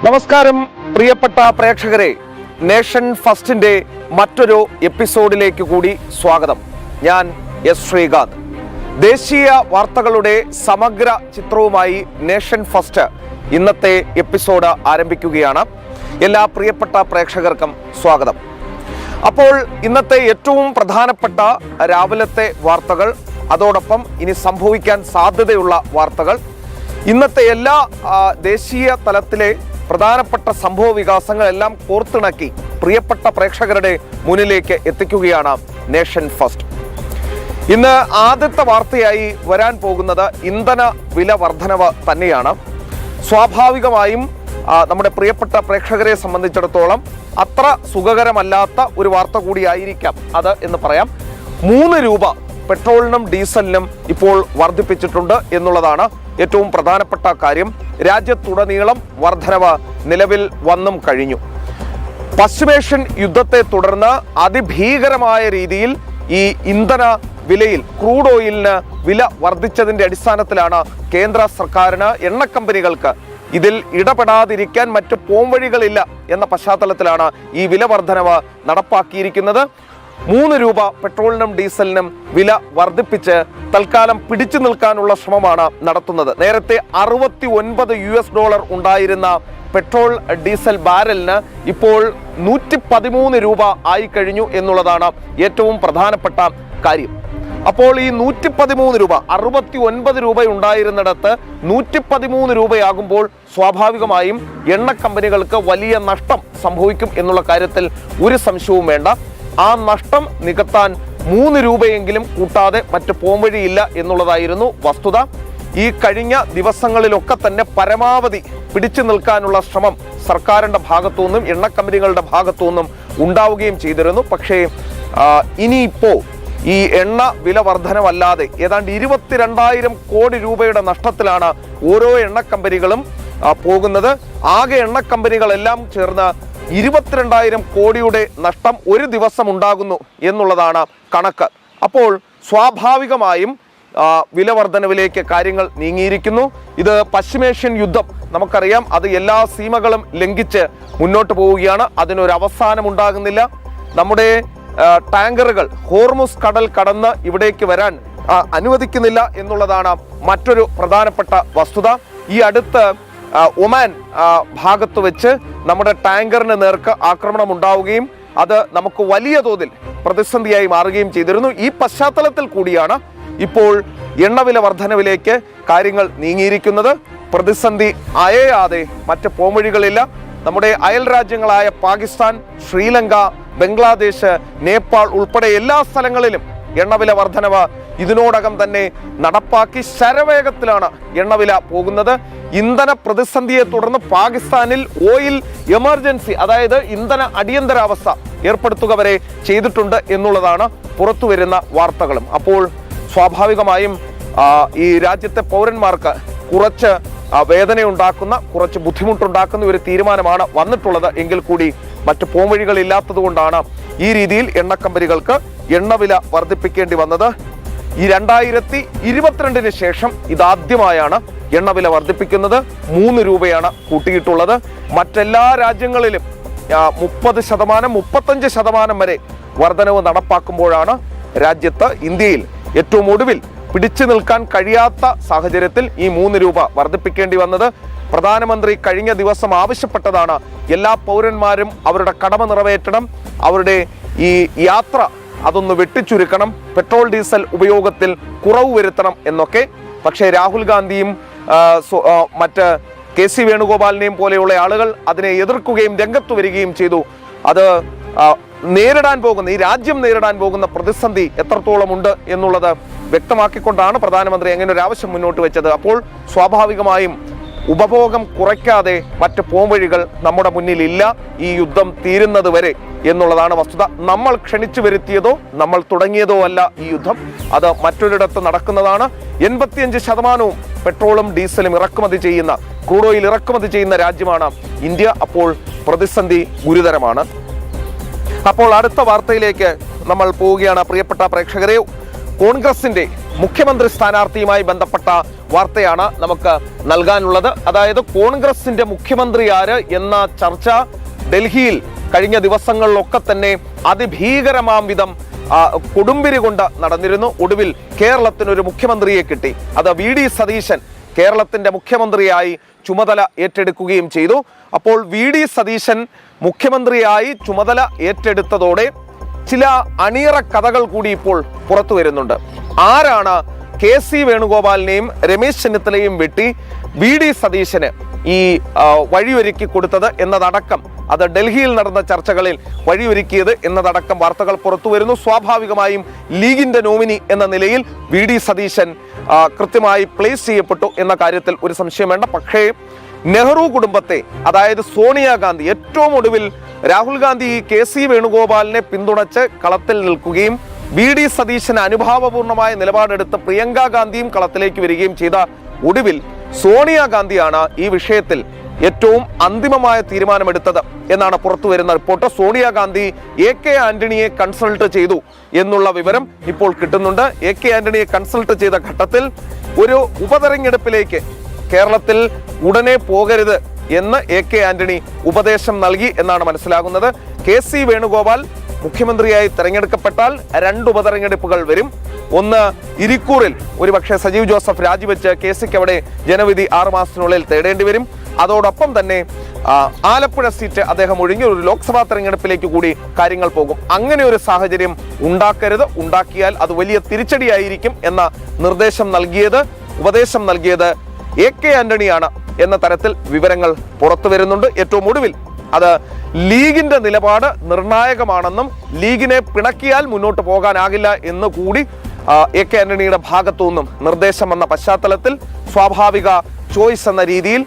നമസ്കാരം പ്രിയപ്പെട്ട പ്രേക്ഷകരെ, നേഷൻ ഫസ്റ്റിന്റെ മറ്റൊരു എപ്പിസോഡിലേക്ക് കൂടി സ്വാഗതം. ഞാൻ എസ് ശ്രീകാന്ത്. ദേശീയ വാർത്തകളുടെ സമഗ്ര ചിത്രവുമായി നേഷൻ ഫസ്റ്റ് ഇന്നത്തെ എപ്പിസോഡ് ആരംഭിക്കുകയാണ്. എല്ലാ പ്രിയപ്പെട്ട പ്രേക്ഷകർക്കും സ്വാഗതം. അപ്പോൾ ഇന്നത്തെ ഏറ്റവും പ്രധാനപ്പെട്ട രാവിലത്തെ വാർത്തകൾ, അതോടൊപ്പം ഇനി സംഭവിക്കാൻ സാധ്യതയുള്ള വാർത്തകൾ, ഇന്നത്തെ എല്ലാ ദേശീയ തലത്തിലെ പ്രധാനപ്പെട്ട സംഭവ വികാസങ്ങളെല്ലാം കോർത്തിണക്കി പ്രിയപ്പെട്ട പ്രേക്ഷകരുടെ മുന്നിലേക്ക് എത്തിക്കുകയാണ് നേഷൻ ഫസ്റ്റ്. ഇന്ന് ആദ്യത്തെ വാർത്തയായി വരാൻ പോകുന്നത് ഇന്ധന വില വർധനവ് തന്നെയാണ്. സ്വാഭാവികമായും നമ്മുടെ പ്രിയപ്പെട്ട പ്രേക്ഷകരെ സംബന്ധിച്ചിടത്തോളം അത്ര സുഖകരമല്ലാത്ത ഒരു വാർത്ത കൂടിയായിരിക്കാം അത് എന്ന് പറയാം. 3 രൂപ പെട്രോളിനും ഡീസലിനും ഇപ്പോൾ വർദ്ധിപ്പിച്ചിട്ടുണ്ട് എന്നുള്ളതാണ് ഏറ്റവും പ്രധാനപ്പെട്ട കാര്യം. രാജ്യത്തുടനീളം വർധനവ് നിലവിൽ വന്നും കഴിഞ്ഞു. പശ്ചിമേഷ്യൻ യുദ്ധത്തെ തുടർന്ന് അതിഭീകരമായ രീതിയിൽ ഈ ഇന്ധന വിലയിൽ ക്രൂഡ് ഓയിലിന് വില വർദ്ധിച്ചതിന്റെ അടിസ്ഥാനത്തിലാണ് കേന്ദ്ര സർക്കാരിന്, എണ്ണ കമ്പനികൾക്ക് ഇതിൽ ഇടപെടാതിരിക്കാൻ മറ്റു പോംവഴികളില്ല എന്ന പശ്ചാത്തലത്തിലാണ് ഈ വില വർധനവ് നടപ്പാക്കിയിരിക്കുന്നത്. 3 രൂപ പെട്രോളിനും ഡീസലിനും വില വർദ്ധിപ്പിച്ച് തൽക്കാലം പിടിച്ചു നിൽക്കാനുള്ള ശ്രമമാണ് നടത്തുന്നത്. നേരത്തെ $69 ഉണ്ടായിരുന്ന പെട്രോൾ ഡീസൽ ബാരലിന് ഇപ്പോൾ 113 രൂപ ആയി കഴിഞ്ഞു എന്നുള്ളതാണ് ഏറ്റവും പ്രധാനപ്പെട്ട കാര്യം. അപ്പോൾ ഈ 113 രൂപ, 69 രൂപ ഉണ്ടായിരുന്നിടത്ത് 113 രൂപയാകുമ്പോൾ സ്വാഭാവികമായും എണ്ണ കമ്പനികൾക്ക് വലിയ നഷ്ടം സംഭവിക്കും എന്നുള്ള കാര്യത്തിൽ ഒരു സംശയവും വേണ്ട. ആ നഷ്ടം നികത്താൻ 3 രൂപയെങ്കിലും കൂട്ടാതെ മറ്റ് പോംവഴിയില്ല എന്നുള്ളതായിരുന്നു വസ്തുത. ഈ കഴിഞ്ഞ ദിവസങ്ങളിലൊക്കെ തന്നെ പരമാവധി പിടിച്ചു നിൽക്കാനുള്ള ശ്രമം സർക്കാരിൻ്റെ ഭാഗത്തു നിന്നും എണ്ണ കമ്പനികളുടെ ഭാഗത്തു നിന്നും ഉണ്ടാവുകയും ചെയ്തിരുന്നു. പക്ഷേ ഇനിയിപ്പോൾ ഈ എണ്ണ വില വർധനവല്ലാതെ ഏതാണ്ട് 22,000 കോടി രൂപയുടെ നഷ്ടത്തിലാണ് ഓരോ എണ്ണ കമ്പനികളും പോകുന്നത്. ആകെ എണ്ണ കമ്പനികളെല്ലാം ചേർന്ന് 22,000 കോടിയുടെ നഷ്ടം ഒരു ദിവസം ഉണ്ടാകുന്നു എന്നുള്ളതാണ് കണക്ക്. അപ്പോൾ സ്വാഭാവികമായും വില വർധനവിലേക്ക് കാര്യങ്ങൾ നീങ്ങിയിരിക്കുന്നു. ഇത് പശ്ചിമേഷ്യൻ യുദ്ധം നമുക്കറിയാം, അത് എല്ലാ സീമകളും ലംഘിച്ച് മുന്നോട്ട് പോവുകയാണ്. അതിനൊരു അവസാനം ഉണ്ടാകുന്നില്ല. നമ്മുടെ ടാങ്കറുകൾ ഹോർമുസ് കടൽ കടന്ന് ഇവിടേക്ക് വരാൻ അനുവദിക്കുന്നില്ല എന്നുള്ളതാണ് മറ്റൊരു പ്രധാനപ്പെട്ട വസ്തുത. ഈ അടുത്ത് ഒമാൻ ഭാഗത്ത് വെച്ച് നമ്മുടെ ടാങ്കറിന് നേർക്ക് ആക്രമണം ഉണ്ടാവുകയും അത് നമുക്ക് വലിയ തോതിൽ പ്രതിസന്ധിയായി മാറുകയും ചെയ്തിരുന്നു. ഈ പശ്ചാത്തലത്തിൽ കൂടിയാണ് ഇപ്പോൾ എണ്ണവില വർധനവിലേക്ക് കാര്യങ്ങൾ നീങ്ങിയിരിക്കുന്നത്. പ്രതിസന്ധി അയയാതെ മറ്റ് പോംവഴികളില്ല. നമ്മുടെ അയൽ രാജ്യങ്ങളായ പാകിസ്ഥാൻ, ശ്രീലങ്ക, ബംഗ്ലാദേശ്, നേപ്പാൾ ഉൾപ്പെടെ എല്ലാ സ്ഥലങ്ങളിലും എണ്ണവില വർധനവ് ഇതിനോടകം തന്നെ നടപ്പാക്കി ശരവേഗത്തിലാണ് എണ്ണവില പോകുന്നത്. ഇന്ധന പ്രതിസന്ധിയെ തുടർന്ന് പാകിസ്ഥാനിൽ ഓയിൽ എമർജൻസി, അതായത് ഇന്ധന അടിയന്തരാവസ്ഥ ഏർപ്പെടുത്തുക വരെ ചെയ്തിട്ടുണ്ട് എന്നുള്ളതാണ് പുറത്തുവരുന്ന വാർത്തകളും. അപ്പോൾ സ്വാഭാവികമായും ഈ രാജ്യത്തെ പൗരന്മാർക്ക് കുറച്ച് വേദനയുണ്ടാക്കുന്ന, കുറച്ച് ബുദ്ധിമുട്ടുണ്ടാക്കുന്ന ഒരു തീരുമാനമാണ് വന്നിട്ടുള്ളത്. എങ്കിൽ കൂടി മറ്റ് പോംവഴികളില്ലാത്തത് കൊണ്ടാണ് ഈ രീതിയിൽ എണ്ണ കമ്പനികൾക്ക് എണ്ണവില വർദ്ധിപ്പിക്കേണ്ടി വന്നത്. ഈ 2022 ശേഷം ഇതാദ്യമായാണ് എണ്ണവില വർദ്ധിപ്പിക്കുന്നത്. 3 രൂപയാണ് കൂട്ടിയിട്ടുള്ളത്. മറ്റെല്ലാ രാജ്യങ്ങളിലും 30%, 35% വരെ വർധനവ് നടപ്പാക്കുമ്പോഴാണ് രാജ്യത്ത്, ഇന്ത്യയിൽ ഏറ്റവും ഒടുവിൽ പിടിച്ചു നിൽക്കാൻ കഴിയാത്ത സാഹചര്യത്തിൽ ഈ 3 രൂപ വർദ്ധിപ്പിക്കേണ്ടി വന്നത്. പ്രധാനമന്ത്രി കഴിഞ്ഞ ദിവസം ആവശ്യപ്പെട്ടതാണ് എല്ലാ പൗരന്മാരും അവരുടെ കടമ നിറവേറ്റണം, അവരുടെ ഈ യാത്ര അതൊന്ന് വെട്ടിച്ചുരുക്കണം, പെട്രോൾ ഡീസൽ ഉപയോഗത്തിൽ കുറവ് വരുത്തണം എന്നൊക്കെ. പക്ഷേ രാഹുൽ ഗാന്ധിയും മറ്റ് KC വേണുഗോപാലിനെയും പോലെയുള്ള ആളുകൾ അതിനെ എതിർക്കുകയും രംഗത്ത് വരികയും ചെയ്തു. അത് നേരിടാൻ പോകുന്ന, ഈ രാജ്യം നേരിടാൻ പോകുന്ന പ്രതിസന്ധി എത്രത്തോളം ഉണ്ട് എന്നുള്ളത് വ്യക്തമാക്കിക്കൊണ്ടാണ് പ്രധാനമന്ത്രി അങ്ങനെ ഒരു ആവശ്യം മുന്നോട്ട് വെച്ചത്. അപ്പോൾ സ്വാഭാവികമായും ഉപഭോഗം കുറയ്ക്കാതെ മറ്റ് പോംവഴികൾ നമ്മുടെ മുന്നിലില്ല ഈ യുദ്ധം തീരുന്നത് വരെ എന്നുള്ളതാണ് വസ്തുത. നമ്മൾ ക്ഷണിച്ചു വരുത്തിയതോ നമ്മൾ തുടങ്ങിയതോ അല്ല ഈ യുദ്ധം, അത് മറ്റൊരിടത്ത് നടക്കുന്നതാണ്. 85% പെട്രോളും ഡീസലും ഇറക്കുമതി ചെയ്യുന്ന, ക്രൂഡ് ഓയിൽ ഇറക്കുമതി ചെയ്യുന്ന രാജ്യമാണ് ഇന്ത്യ. അപ്പോൾ പ്രതിസന്ധി ഗുരുതരമാണ്. അപ്പോൾ അടുത്ത വാർത്തയിലേക്ക് നമ്മൾ പോവുകയാണ് പ്രിയപ്പെട്ട പ്രേക്ഷകരെ. കോൺഗ്രസിന്റെ മുഖ്യമന്ത്രി സ്ഥാനാർത്ഥിയുമായി ബന്ധപ്പെട്ട വാർത്തയാണ് നമുക്ക് നൽകാനുള്ളത്. അതായത് കോൺഗ്രസിന്റെ മുഖ്യമന്ത്രി ആര് എന്ന ചർച്ച ഡൽഹിയിൽ കഴിഞ്ഞ ദിവസങ്ങളിലൊക്കെ തന്നെ അതിഭീകരമാം വിധം കൊടുമ്പിരി കൊണ്ട് നടന്നിരുന്നു. ഒടുവിൽ കേരളത്തിനൊരു മുഖ്യമന്ത്രിയെ കിട്ടി. അത് വി.ഡി. സതീശൻ കേരളത്തിന്റെ മുഖ്യമന്ത്രിയായി ചുമതല ഏറ്റെടുക്കുകയും ചെയ്തു. അപ്പോൾ വി.ഡി. സതീശൻ മുഖ്യമന്ത്രിയായി ചുമതല ഏറ്റെടുത്തതോടെ ചില അണിയറ കഥകൾ കൂടി ഇപ്പോൾ പുറത്തു വരുന്നുണ്ട്. ആരാണ് കെ.സി. വേണുഗോപാലിനെയും രമേശ് ചെന്നിത്തലയും വെട്ടി വി.ഡി. സതീശന് ഈ വഴിയൊരുക്കി കൊടുത്തത് എന്നതടക്കം, അത് ഡൽഹിയിൽ നടന്ന ചർച്ചകളിൽ വഴിയൊരുക്കിയത് എന്നതടക്കം വാർത്തകൾ പുറത്തു വരുന്നു. സ്വാഭാവികമായും ലീഗിന്റെ നോമിനി എന്ന നിലയിൽ വി.ഡി. സതീശൻ കൃത്യമായി പ്ലേസ് ചെയ്യപ്പെട്ടു എന്ന കാര്യത്തിൽ ഒരു സംശയം വേണ്ട. പക്ഷേ നെഹ്റു കുടുംബത്തെ, അതായത് സോണിയാഗാന്ധി, ഏറ്റവും ഒടുവിൽ രാഹുൽ ഗാന്ധി കെ.സി. വേണുഗോപാലിനെ പിന്തുണച്ച് കളത്തിൽ നിൽക്കുകയും വി.ഡി. സതീശന് അനുഭാവപൂർണമായ നിലപാടെടുത്ത് പ്രിയങ്ക ഗാന്ധിയും കളത്തിലേക്ക് വരികയും ചെയ്ത ഒടുവിൽ സോണിയാഗാന്ധിയാണ് ഈ വിഷയത്തിൽ ഏറ്റവും അന്തിമമായ തീരുമാനമെടുത്തത് എന്നാണ് പുറത്തു വരുന്ന റിപ്പോർട്ട്. സോണിയാഗാന്ധി എ.കെ. ആന്റണിയെ കൺസൾട്ട് ചെയ്തു എന്നുള്ള വിവരം ഇപ്പോൾ കിട്ടുന്നുണ്ട്. എ.കെ. ആന്റണിയെ കൺസൾട്ട് ചെയ്ത ഘട്ടത്തിൽ ഒരു ഉപതെരഞ്ഞെടുപ്പിലേക്ക് കേരളത്തിൽ ഉടനെ പോകരുത് എന്ന് എ.കെ. ആന്റണി ഉപദേശം നൽകി എന്നാണ് മനസ്സിലാകുന്നത്. കെ.സി. വേണുഗോപാൽ മുഖ്യമന്ത്രിയായി തെരഞ്ഞെടുക്കപ്പെട്ടാൽ 2 ഉപതെരഞ്ഞെടുപ്പുകൾ വരും. ഒന്ന് ഇരിക്കൂറിൽ ഒരുപക്ഷെ സജീവ് ജോസഫ് രാജിവെച്ച് കെ.സിക്ക് അവിടെ ജനവിധി 6 മാസത്തിനുള്ളിൽ തേടേണ്ടി വരും. അതോടൊപ്പം തന്നെ ആലപ്പുഴ സീറ്റ് അദ്ദേഹം ഒഴിഞ്ഞ ഒരു ലോക്സഭാ തെരഞ്ഞെടുപ്പിലേക്ക് കൂടി കാര്യങ്ങൾ പോകും. അങ്ങനെ ഒരു സാഹചര്യം ഉണ്ടാക്കരുത്, ഉണ്ടാക്കിയാൽ അത് വലിയ തിരിച്ചടിയായിരിക്കും എന്ന ഉപദേശം നൽകിയത് എ.കെ. ആന്റണിയാണ് എന്ന തരത്തിൽ വിവരങ്ങൾ പുറത്തു വരുന്നുണ്ട്. ഏറ്റവും ഒടുവിൽ അത് ലീഗിന്റെ നിലപാട് നിർണായകമാണെന്നും ലീഗിനെ പിണക്കിയാൽ മുന്നോട്ട് പോകാനാകില്ല എന്ന് കൂടി എ.കെ. ആന്റണിയുടെ ഭാഗത്തുനിന്നും നിർദ്ദേശം വന്ന പശ്ചാത്തലത്തിൽ സ്വാഭാവിക ചോയ്സ് എന്ന രീതിയിൽ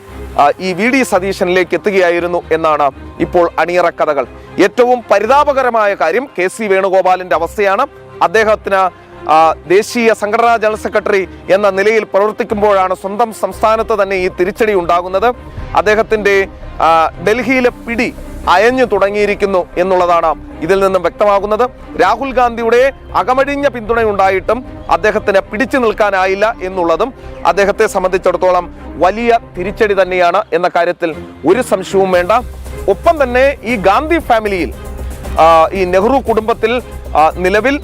ഈ വി.ഡി. സതീശനിലേക്ക് എത്തുകയായിരുന്നു എന്നാണ് ഇപ്പോൾ അണിയറ കഥകൾ. ഏറ്റവും പരിതാപകരമായ കാര്യം കെ.സി. വേണുഗോപാലിന്റെ അവസ്ഥയാണ്. അദ്ദേഹത്തിന് ദേശീയ സംഘടനാ ജനറൽ സെക്രട്ടറി എന്ന നിലയിൽ പ്രവർത്തിക്കുമ്പോഴാണ് സ്വന്തം സംസ്ഥാനത്ത് തന്നെ ഈ തിരിച്ചടി ഉണ്ടാകുന്നത്. അദ്ദേഹത്തിന്റെ ഡൽഹിയിലെ പിടി അയഞ്ഞു തുടങ്ങിയിരിക്കുന്നു എന്നുള്ളതാണ് ഇതിൽ നിന്നും വ്യക്തമാകുന്നത്. രാഹുൽ ഗാന്ധിയുടെ അകമഴിഞ്ഞ പിന്തുണയുണ്ടായിട്ടും അദ്ദേഹത്തിന് പിടിച്ചു നിൽക്കാനായില്ല എന്നുള്ളതും അദ്ദേഹത്തെ സംബന്ധിച്ചിടത്തോളം വലിയ തിരിച്ചടി തന്നെയാണ് എന്ന കാര്യത്തിൽ ഒരു സംശയവും വേണ്ട. ഒപ്പം തന്നെ ഈ ഗാന്ധി ഫാമിലിയിൽ, ഈ നെഹ്റു കുടുംബത്തിൽ നിലവിൽ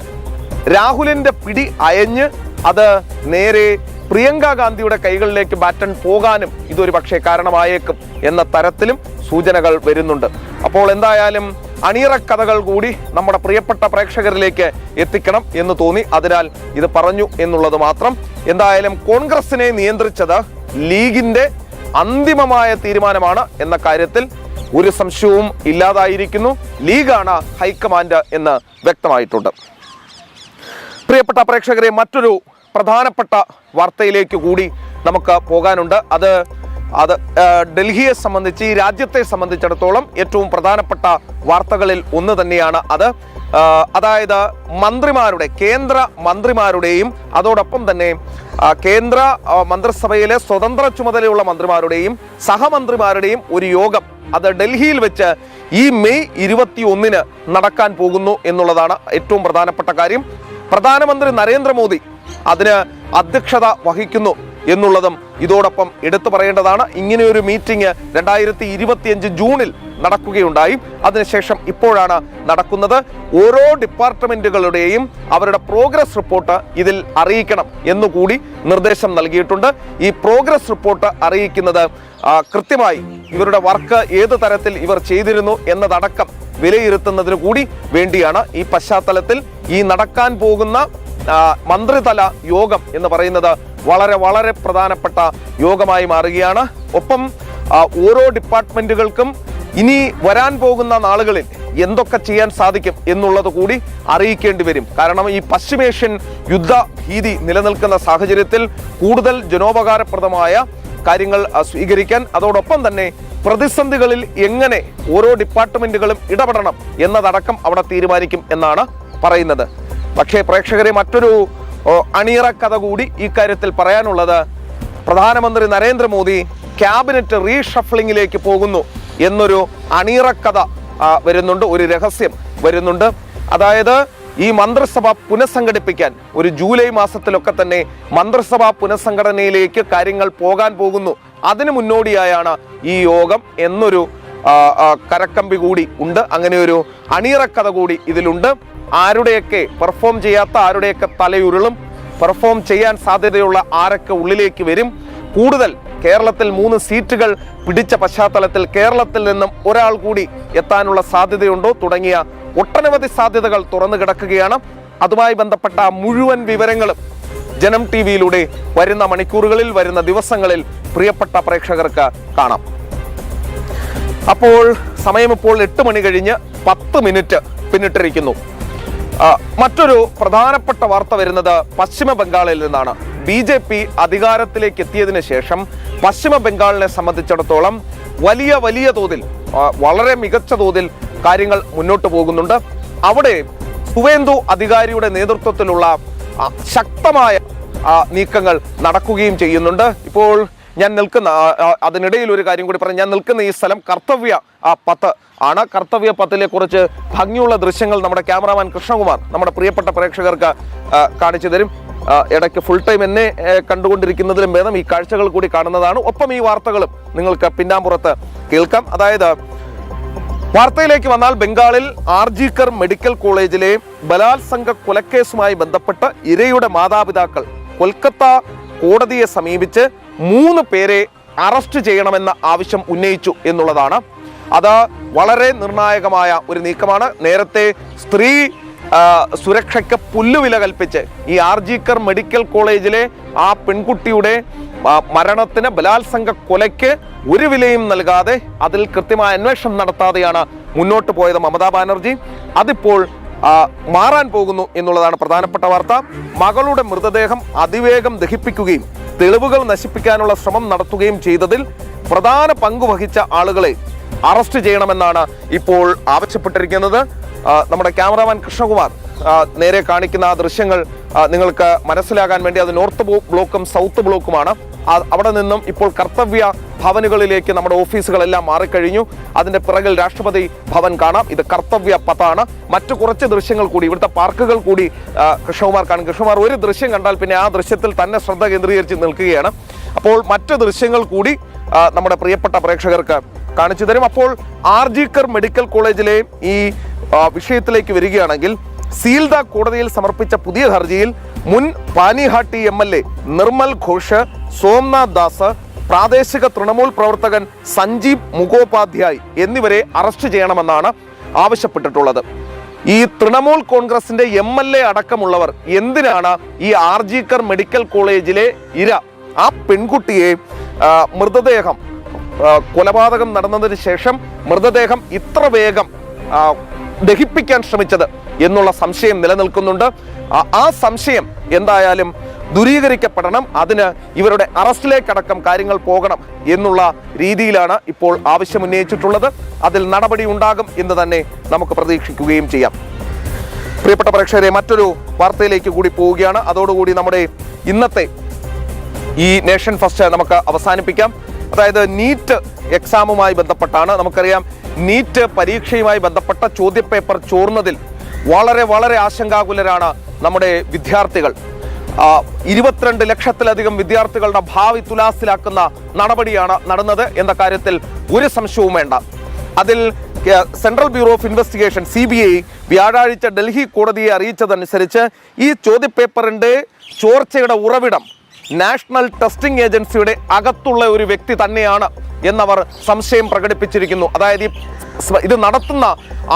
രാഹുലിന്റെ പിടി അയഞ്ഞ് അത് നേരെ പ്രിയങ്ക ഗാന്ധിയുടെ കൈകളിലേക്ക് ബാറ്റൺ പോകാനും ഇതൊരു പക്ഷേ കാരണമായേക്കും എന്ന തരത്തിലും സൂചനകൾ വരുന്നുണ്ട്. അപ്പോൾ എന്തായാലും അണിയറ കഥകൾ കൂടി നമ്മുടെ പ്രിയപ്പെട്ട പ്രേക്ഷകരിലേക്ക് എത്തിക്കണം എന്ന് തോന്നി, അതിനാൽ ഇത് പറഞ്ഞു എന്നുള്ളത് മാത്രം. എന്തായാലും കോൺഗ്രസിനെ നിയന്ത്രിച്ചത് ലീഗിന്റെ അന്തിമമായ തീരുമാനമാണ് എന്ന കാര്യത്തിൽ ഒരു സംശയവും ഇല്ലാതായിരിക്കുന്നു. ലീഗാണ് ഹൈക്കമാൻഡ് എന്ന് വ്യക്തമായിട്ടുണ്ട്. പ്രിയപ്പെട്ട പ്രേക്ഷകരെ, മറ്റൊരു പ്രധാനപ്പെട്ട വാർത്തയിലേക്ക് കൂടി നമുക്ക് പോകാനുണ്ട്. അത് ഡൽഹിയെ സംബന്ധിച്ച്, ഈ രാജ്യത്തെ സംബന്ധിച്ചിടത്തോളം ഏറ്റവും പ്രധാനപ്പെട്ട വാർത്തകളിൽ ഒന്ന് തന്നെയാണ് അത്. അതായത് കേന്ദ്ര മന്ത്രിമാരുടെയും അതോടൊപ്പം തന്നെ കേന്ദ്ര മന്ത്രിസഭയിലെ സ്വതന്ത്ര ചുമതലയുള്ള മന്ത്രിമാരുടെയും സഹമന്ത്രിമാരുടെയും ഒരു യോഗം അത് ഡൽഹിയിൽ വെച്ച് ഈ മെയ് 21 നടക്കാൻ പോകുന്നു എന്നുള്ളതാണ് ഏറ്റവും പ്രധാനപ്പെട്ട കാര്യം. പ്രധാനമന്ത്രി നരേന്ദ്രമോദി അതിന് അധ്യക്ഷത വഹിക്കുന്നു എന്നുള്ളതും ഇതോടൊപ്പം എടുത്തു പറയേണ്ടതാണ്. ഇങ്ങനെയൊരു മീറ്റിംഗ് 2025 ജൂണിൽ നടക്കുകയുണ്ടായി. അതിനുശേഷം ഇപ്പോഴാണ് നടക്കുന്നത്. ഓരോ ഡിപ്പാർട്ട്മെന്റുകളുടെയും അവരുടെ പ്രോഗ്രസ് റിപ്പോർട്ട് ഇതിൽ അറിയിക്കണം എന്നുകൂടി നിർദ്ദേശം നൽകിയിട്ടുണ്ട്. ഈ പ്രോഗ്രസ് റിപ്പോർട്ട് അറിയിക്കുന്നത് കൃത്യമായി ഇവരുടെ വർക്ക് ഏത് തരത്തിൽ ഇവർ ചെയ്തിരുന്നു എന്നതടക്കം വിലയിരുത്തുന്നതിന് കൂടി വേണ്ടിയാണ്. ഈ പശ്ചാത്തലത്തിൽ ഈ നടക്കാൻ പോകുന്ന മന്ത്രിതല യോഗം എന്ന് പറയുന്നത് വളരെ വളരെ പ്രധാനപ്പെട്ട യോഗമായി മാറുകയാണ്. ഒപ്പം ഓരോ ഡിപ്പാർട്ട്മെന്റുകൾക്കും ഇനി വരാൻ പോകുന്ന നാളുകളിൽ എന്തൊക്കെ ചെയ്യാൻ സാധിക്കും എന്നുള്ളത് കൂടി അറിയിക്കേണ്ടി വരും. കാരണം ഈ പശ്ചിമേഷ്യൻ യുദ്ധ ഭീതി നിലനിൽക്കുന്ന സാഹചര്യത്തിൽ കൂടുതൽ ജനോപകാരപ്രദമായ കാര്യങ്ങൾ സ്വീകരിക്കാൻ, അതോടൊപ്പം തന്നെ പ്രതിസന്ധികളിൽ എങ്ങനെ ഓരോ ഡിപ്പാർട്ട്മെന്റുകളും ഇടപെടണം എന്നതടക്കം അവിടെ തീരുമാനിക്കും എന്നാണ് പറയുന്നത്. പക്ഷേ പ്രേക്ഷകരെ, മറ്റൊരു അണിയറ കഥ കൂടി ഈ കാര്യത്തിൽ പറയാനുള്ളത്, പ്രധാനമന്ത്രി നരേന്ദ്രമോദി ക്യാബിനറ്റ് റീഷഫ്ലിംഗിലേക്ക് പോകുന്നു എന്നൊരു അണിയറ കഥ വരുന്നുണ്ട്, ഒരു രഹസ്യം വരുന്നുണ്ട്. അതായത് ഈ മന്ത്രിസഭ പുനഃസംഘടിപ്പിക്കാൻ ഒരു ജൂലൈ മാസത്തിലൊക്കെ തന്നെ മന്ത്രിസഭാ പുനഃസംഘടനയിലേക്ക് കാര്യങ്ങൾ പോകാൻ പോകുന്നു. അതിനു മുന്നോടിയായാണ് ഈ യോഗം എന്നൊരു കരക്കമ്പി കൂടി ഉണ്ട്. അങ്ങനെ ഒരു അണിയറക്കഥ കൂടി ഇതിലുണ്ട്. ആരുടെയൊക്കെ പെർഫോം ചെയ്യാത്ത ആരുടെയൊക്കെ തലയുരുളും, പെർഫോം ചെയ്യാൻ സാധ്യതയുള്ള ആരൊക്കെ ഉള്ളിലേക്ക് വരും, കൂടുതൽ കേരളത്തിൽ 3 സീറ്റുകൾ പിടിച്ച പശ്ചാത്തലത്തിൽ കേരളത്തിൽ നിന്നും ഒരാൾ കൂടി എത്താനുള്ള സാധ്യതയുണ്ടോ തുടങ്ങിയ ഒട്ടനവധി സാധ്യതകൾ തുറന്നു കിടക്കുകയാണ്. അതുമായി ബന്ധപ്പെട്ട മുഴുവൻ വിവരങ്ങളും ജനം ടിവിയിലൂടെ വരുന്ന മണിക്കൂറുകളിൽ, വരുന്ന ദിവസങ്ങളിൽ പ്രിയപ്പെട്ട പ്രേക്ഷകർക്ക് കാണാം. അപ്പോൾ സമയം ഇപ്പോൾ 8 മണി കഴിഞ്ഞ് 10 മിനിറ്റ് പിന്നിട്ടിരിക്കുന്നു. മറ്റൊരു പ്രധാനപ്പെട്ട വാർത്ത വരുന്നത് പശ്ചിമ ബംഗാളിൽ നിന്നാണ്. BJP അധികാരത്തിലേക്ക് എത്തിയതിനു ശേഷം പശ്ചിമ ബംഗാളിനെ സംബന്ധിച്ചിടത്തോളം വലിയ തോതിൽ, വളരെ മികച്ച തോതിൽ കാര്യങ്ങൾ മുന്നോട്ട് പോകുന്നുണ്ട്. അവിടെ സുവേന്ദു അധികാരിയുടെ നേതൃത്വത്തിലുള്ള ശക്തമായ നീക്കങ്ങൾ നടക്കുകയും ചെയ്യുന്നുണ്ട്. ഇപ്പോൾ ഞാൻ നിൽക്കുന്ന, അതിനിടയിൽ ഒരു കാര്യം കൂടി പറഞ്ഞു, ഞാൻ നിൽക്കുന്ന ഈ സ്ഥലം കർത്തവ്യ പത്ത് ആണ്. കർത്തവ്യ പത്തിലെ കുറച്ച് ഭംഗിയുള്ള ദൃശ്യങ്ങൾ നമ്മുടെ ക്യാമറാമാൻ കൃഷ്ണകുമാർ നമ്മുടെ പ്രിയപ്പെട്ട പ്രേക്ഷകർക്ക് കാണിച്ചു തരും. ഇടയ്ക്ക് ഫുൾ ടൈം എന്നെ കണ്ടുകൊണ്ടിരിക്കുന്നതിലും ഭേദം ഈ കാഴ്ചകൾ കൂടി കാണുന്നതാണ്. ഒപ്പം ഈ വാർത്തകളും നിങ്ങൾക്ക് പിന്നാമ്പുറത്ത് കേൾക്കാം. അതായത് വാർത്തയിലേക്ക് വന്നാൽ, ബംഗാളിൽ ആർജിക്കർ മെഡിക്കൽ കോളേജിലെ ബലാത്സംഗ കൊലക്കേസുമായി ബന്ധപ്പെട്ട് ഇരയുടെ മാതാപിതാക്കൾ കൊൽക്കത്ത കോടതിയെ സമീപിച്ച് 3 പേരെ അറസ്റ്റ് ചെയ്യണമെന്ന ആവശ്യം ഉന്നയിച്ചു എന്നുള്ളതാണ്. അത് വളരെ നിർണായകമായ ഒരു നീക്കമാണ്. നേരത്തെ സ്ത്രീ സുരക്ഷയ്ക്ക് പുല്ലുവില കൽപ്പിച്ച് ഈ ആർജിക്കർ മെഡിക്കൽ കോളേജിലെ ആ പെൺകുട്ടിയുടെ മരണത്തിന്, ബലാത്സംഗ കൊലയ്ക്ക് ഒരു വിലയും നൽകാതെ, അതിൽ കൃത്യമായ അന്വേഷണം നടത്താതെയാണ് മുന്നോട്ട് പോയത് മമതാ ബാനർജി. അതിപ്പോൾ മാറാൻ പോകുന്നു എന്നുള്ളതാണ് പ്രധാനപ്പെട്ട വാർത്ത. മകളുടെ മൃതദേഹം അതിവേഗം ദഹിപ്പിക്കുകയും തെളിവുകൾ നശിപ്പിക്കാനുള്ള ശ്രമം നടത്തുകയും ചെയ്തതിൽ പ്രധാന പങ്ക് വഹിച്ച ആളുകളെ അറസ്റ്റ് ചെയ്യണമെന്നാണ് ഇപ്പോൾ ആവശ്യപ്പെട്ടിരിക്കുന്നത്. നമ്മുടെ ക്യാമറാമാൻ കൃഷ്ണകുമാർ നേരെ കാണിക്കുന്ന ആ ദൃശ്യങ്ങൾ നിങ്ങൾക്ക് മനസ്സിലാകാൻ വേണ്ടി, അത് നോർത്ത് ബ്ലോക്കും സൗത്ത് ബ്ലോക്കുമാണ്. അവിടെ നിന്നും ഇപ്പോൾ കർത്തവ്യ ഭവനുകളിലേക്ക് നമ്മുടെ ഓഫീസുകളെല്ലാം മാറിക്കഴിഞ്ഞു. അതിന്റെ പിറകിൽ രാഷ്ട്രപതി ഭവൻ കാണാം. ഇത് കർത്തവ്യ പത്താണ്. മറ്റു കുറച്ച് ദൃശ്യങ്ങൾ കൂടി, ഇവിടുത്തെ പാർക്കുകൾ കൂടി കൃഷ്ണകുമാർ കാണും. കൃഷ്ണകുമാർ ഒരു ദൃശ്യം കണ്ടാൽ പിന്നെ ആ ദൃശ്യത്തിൽ തന്നെ ശ്രദ്ധ കേന്ദ്രീകരിച്ച് നിൽക്കുകയാണ്. അപ്പോൾ മറ്റു ദൃശ്യങ്ങൾ കൂടി നമ്മുടെ പ്രിയപ്പെട്ട പ്രേക്ഷകർക്ക് കാണിച്ചു തരും. അപ്പോൾ ആർജിക്കർ മെഡിക്കൽ കോളേജിലെ ഈ വിഷയത്തിലേക്ക് വരികയാണെങ്കിൽ, സീൽദ കോടതിയിൽ സമർപ്പിച്ച പുതിയ ഹർജിയിൽ മുൻ പാനിഹാട്ടി MLA നിർമ്മൽ ഘോഷ്, സോംനാഥ് ദാസ്, പ്രാദേശിക തൃണമൂൽ പ്രവർത്തകൻ സഞ്ജീവ് മുഖോപാധ്യായ് എന്നിവരെ അറസ്റ്റ് ചെയ്യണമെന്നാണ് ആവശ്യപ്പെട്ടിട്ടുള്ളത്. ഈ തൃണമൂൽ കോൺഗ്രസിന്റെ MLA അടക്കമുള്ളവർ എന്തിനാണ് ഈ ആർജിക്കർ മെഡിക്കൽ കോളേജിലെ ഇര, ആ പെൺകുട്ടിയെ മൃതദേഹം, കൊലപാതകം നടന്നതിന് ശേഷം മൃതദേഹം ഇത്ര വേഗം ദഹിപ്പിക്കാൻ ശ്രമിച്ചത് എന്നുള്ള സംശയം നിലനിൽക്കുന്നുണ്ട്. ആ സംശയം എന്തായാലും ദൂരീകരിക്കപ്പെടണം. അതിന് ഇവരുടെ അറസ്റ്റിലേക്കടക്കം കാര്യങ്ങൾ പോകണം എന്നുള്ള രീതിയിലാണ് ഇപ്പോൾ ആവശ്യം ഉന്നയിച്ചിട്ടുള്ളത്. അതിൽ നടപടി ഉണ്ടാകും എന്ന് തന്നെ നമുക്ക് പ്രതീക്ഷിക്കുകയും ചെയ്യാം. പ്രിയപ്പെട്ട പ്രേക്ഷകരെ, മറ്റൊരു വാർത്തയിലേക്ക് കൂടി പോവുകയാണ്. അതോടുകൂടി നമ്മുടെ ഇന്നത്തെ ഈ നേഷൻ ഫസ്റ്റ് നമുക്ക് അവസാനിപ്പിക്കാം. അതായത് നീറ്റ് എക്സാമുമായി ബന്ധപ്പെട്ടാണ്. നമുക്കറിയാം, നീറ്റ് പരീക്ഷയുമായി ബന്ധപ്പെട്ട ചോദ്യപേപ്പർ ചോർന്നതിൽ വളരെ ആശങ്കാകുലരാണ് നമ്മുടെ വിദ്യാർത്ഥികൾ. 22 ലക്ഷത്തിലധികം വിദ്യാർത്ഥികളുടെ ഭാവി തുലാസിലാക്കുന്ന നടപടിയാണ് നടന്നത് എന്ന കാര്യത്തിൽ ഒരു സംശയവും വേണ്ട. അതിൽ central bureau of investigation CBI വ്യാഴാഴ്ച ഡൽഹി കോടതിയെ അറിയിച്ചതനുസരിച്ച് ഈ ചോദ്യപേപ്പറിന്റെ ചോർച്ചയുടെ ഉറവിടം നാഷണൽ ടെസ്റ്റിംഗ് ഏജൻസിയുടെ അകത്തുള്ള ഒരു വ്യക്തി തന്നെയാണ് എന്നവർ സംശയം പ്രകടിപ്പിച്ചിരിക്കുന്നു. അതായത് ഇത് നടത്തുന്ന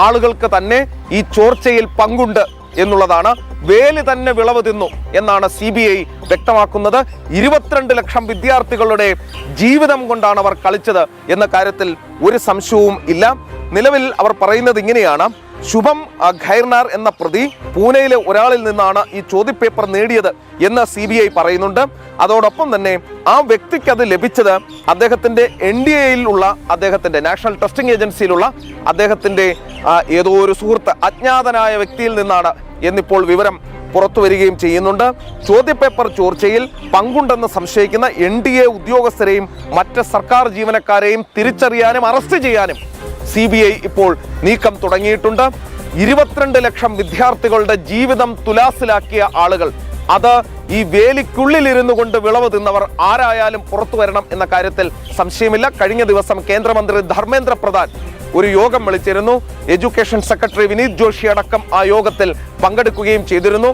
ആളുകൾക്ക് തന്നെ ഈ ചോർച്ചയിൽ പങ്കുണ്ട് എന്നുള്ളതാണ്. വേലി തന്നെ വിളവ് തിന്നു എന്നാണ് CBI വ്യക്തമാക്കുന്നത്. 22 ലക്ഷം വിദ്യാർത്ഥികളുടെ ജീവിതം കൊണ്ടാണ് അവർ കളിച്ചത് എന്ന കാര്യത്തിൽ ഒരു സംശയവും ഇല്ല. നിലവിൽ അവർ പറയുന്നത് ഇങ്ങനെയാണ്: ശുഭം ഖൈർനാർ എന്ന പ്രതി പൂനെയിലെ ഒരാളിൽ നിന്നാണ് ഈ ചോദ്യപേപ്പർ നേടിയത് എന്ന് CBI പറയുന്നുണ്ട്. അതോടൊപ്പം തന്നെ ആ വ്യക്തിക്ക് അത് ലഭിച്ചത് അദ്ദേഹത്തിന്റെ NDAയിലുള്ള, അദ്ദേഹത്തിന്റെ നാഷണൽ ടെസ്റ്റിംഗ് ഏജൻസിയിലുള്ള അദ്ദേഹത്തിന്റെ ഏതോ ഒരു സുഹൃത്ത്, അജ്ഞാതനായ വ്യക്തിയിൽ നിന്നാണ് എന്നിപ്പോൾ വിവരം പുറത്തു വരികയും ചെയ്യുന്നുണ്ട്. ചോദ്യപേപ്പർ ചോർച്ചയിൽ പങ്കുണ്ടെന്ന് സംശയിക്കുന്ന NDA ഉദ്യോഗസ്ഥരെയും മറ്റ് സർക്കാർ ജീവനക്കാരെയും തിരിച്ചറിയാനും അറസ്റ്റ് ചെയ്യാനും CBI ഇപ്പോൾ നീക്കം തുടങ്ങിയിട്ടുണ്ട്. 22 ലക്ഷം വിദ്യാർത്ഥികളുടെ ജീവിതം തുലാസിലാക്കിയ ആളുകൾ, അത് ഈ വേലിക്കുള്ളിലിരുന്നു കൊണ്ട് വിളവ് തിന്നവർ ആരായാലും പുറത്തു വരണം എന്ന കാര്യത്തിൽ സംശയമില്ല. കഴിഞ്ഞ ദിവസം കേന്ദ്രമന്ത്രി ധർമ്മേന്ദ്ര പ്രധാൻ ഒരു യോഗം വിളിച്ചിരുന്നു. എഡ്യൂക്കേഷൻ സെക്രട്ടറി വിനീത് ജോഷി അടക്കം ആ യോഗത്തിൽ പങ്കെടുക്കുകയും ചെയ്തിരുന്നു.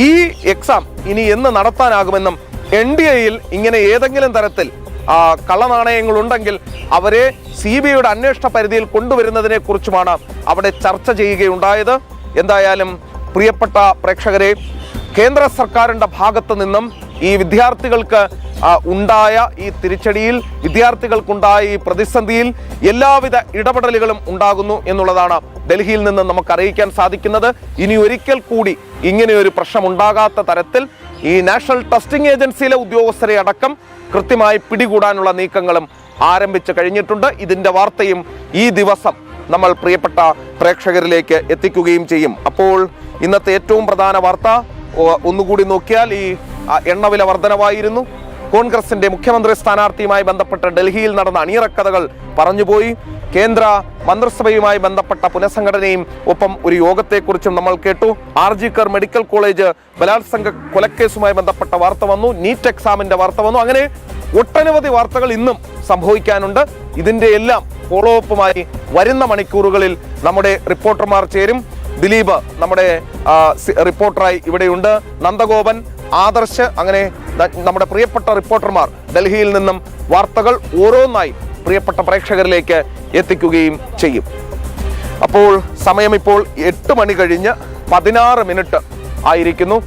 ഈ എക്സാം ഇനി എന്ന് നടത്താനാകുമെന്നും NDAയിൽ ഇങ്ങനെ ഏതെങ്കിലും തരത്തിൽ കള്ളനാണയങ്ങൾ ഉണ്ടെങ്കിൽ അവരെ CBIയുടെ അന്വേഷണ പരിധിയിൽ കൊണ്ടുവരുന്നതിനെ കുറിച്ചുമാണ് അവിടെ ചർച്ച ചെയ്യുകയുണ്ടായത്. എന്തായാലും പ്രിയപ്പെട്ട പ്രേക്ഷകരെ, കേന്ദ്ര സർക്കാരിന്റെ ഭാഗത്തു നിന്നും ഈ വിദ്യാർത്ഥികൾക്ക് ഉണ്ടായ ഈ തിരിച്ചടിയിൽ, വിദ്യാർത്ഥികൾക്കുണ്ടായ ഈ പ്രതിസന്ധിയിൽ എല്ലാവിധ ഇടപെടലുകളും ഉണ്ടാകുന്നു എന്നുള്ളതാണ് ഡൽഹിയിൽ നിന്ന് നമുക്ക് അറിയിക്കാൻ സാധിക്കുന്നത്. ഇനി ഒരിക്കൽ കൂടി ഇങ്ങനെയൊരു പ്രശ്നം ഉണ്ടാകാത്ത തരത്തിൽ ഈ നാഷണൽ ടെസ്റ്റിംഗ് ഏജൻസിയിലെ ഉദ്യോഗസ്ഥരെ അടക്കം കൃത്യമായി പിടികൂടാനുള്ള നീക്കങ്ങളും ആരംഭിച്ചു കഴിഞ്ഞിട്ടുണ്ട്. ഇതിന്റെ വാർത്തയും ഈ ദിവസം നമ്മൾ പ്രിയപ്പെട്ട പ്രേക്ഷകരിലേക്ക് എത്തിക്കുകയും ചെയ്യും. അപ്പോൾ ഇന്നത്തെ ഏറ്റവും പ്രധാന വാർത്ത ഒന്നുകൂടി നോക്കിയാൽ ഈ എണ്ണവില വർധനവായിരുന്നു. കോൺഗ്രസിന്റെ മുഖ്യമന്ത്രി സ്ഥാനാർത്ഥിയുമായി ബന്ധപ്പെട്ട് ഡൽഹിയിൽ നടന്ന അണിയറക്കഥകൾ പറഞ്ഞുപോയി. കേന്ദ്ര മന്ത്രിസഭയുമായി ബന്ധപ്പെട്ട പുനഃസംഘടനയും ഒപ്പം ഒരു യോഗത്തെക്കുറിച്ചും നമ്മൾ കേട്ടു. RG കർ മെഡിക്കൽ കോളേജ് ബലാത്സംഗ കൊലക്കേസുമായി ബന്ധപ്പെട്ട വാർത്ത വന്നു. നീറ്റ് എക്സാമിന്റെ വാർത്ത വന്നു. അങ്ങനെ ഒട്ടനവധി വാർത്തകൾ ഇന്നും സംഭവിക്കാനുണ്ട്. ഇതിന്റെ എല്ലാം ഫോളോ അപ്പുമായി വരുന്ന മണിക്കൂറുകളിൽ നമ്മുടെ റിപ്പോർട്ടർമാർ ചേരും. ദിലീപ് നമ്മുടെ റിപ്പോർട്ടറായി ഇവിടെയുണ്ട്. നന്ദഗോപൻ, ആദർശ്, അങ്ങനെ നമ്മുടെ പ്രിയപ്പെട്ട റിപ്പോർട്ടർമാർ ഡൽഹിയിൽ നിന്നും വാർത്തകൾ ഓരോന്നായി പ്രിയപ്പെട്ട പ്രേക്ഷകരിലേക്ക് എത്തിക്കുകയും ചെയ്യും. അപ്പോൾ സമയം ഇപ്പോൾ 8 മണി കഴിഞ്ഞ് 16 മിനിറ്റ് ആയിരിക്കുന്നു.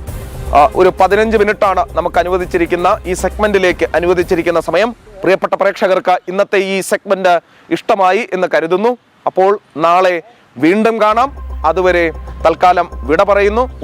ഒരു 15 മിനിറ്റാണ് നമുക്ക് അനുവദിച്ചിരിക്കുന്ന ഈ സെഗ്മെന്റിലേക്ക് അനുവദിച്ചിരിക്കുന്ന സമയം. പ്രിയപ്പെട്ട പ്രേക്ഷകർക്ക് ഇന്നത്തെ ഈ സെഗ്മെന്റ് ഇഷ്ടമായി എന്ന് കരുതുന്നു. അപ്പോൾ നാളെ വീണ്ടും കാണാം. അതുവരെ തൽക്കാലം വിട പറയുന്നു.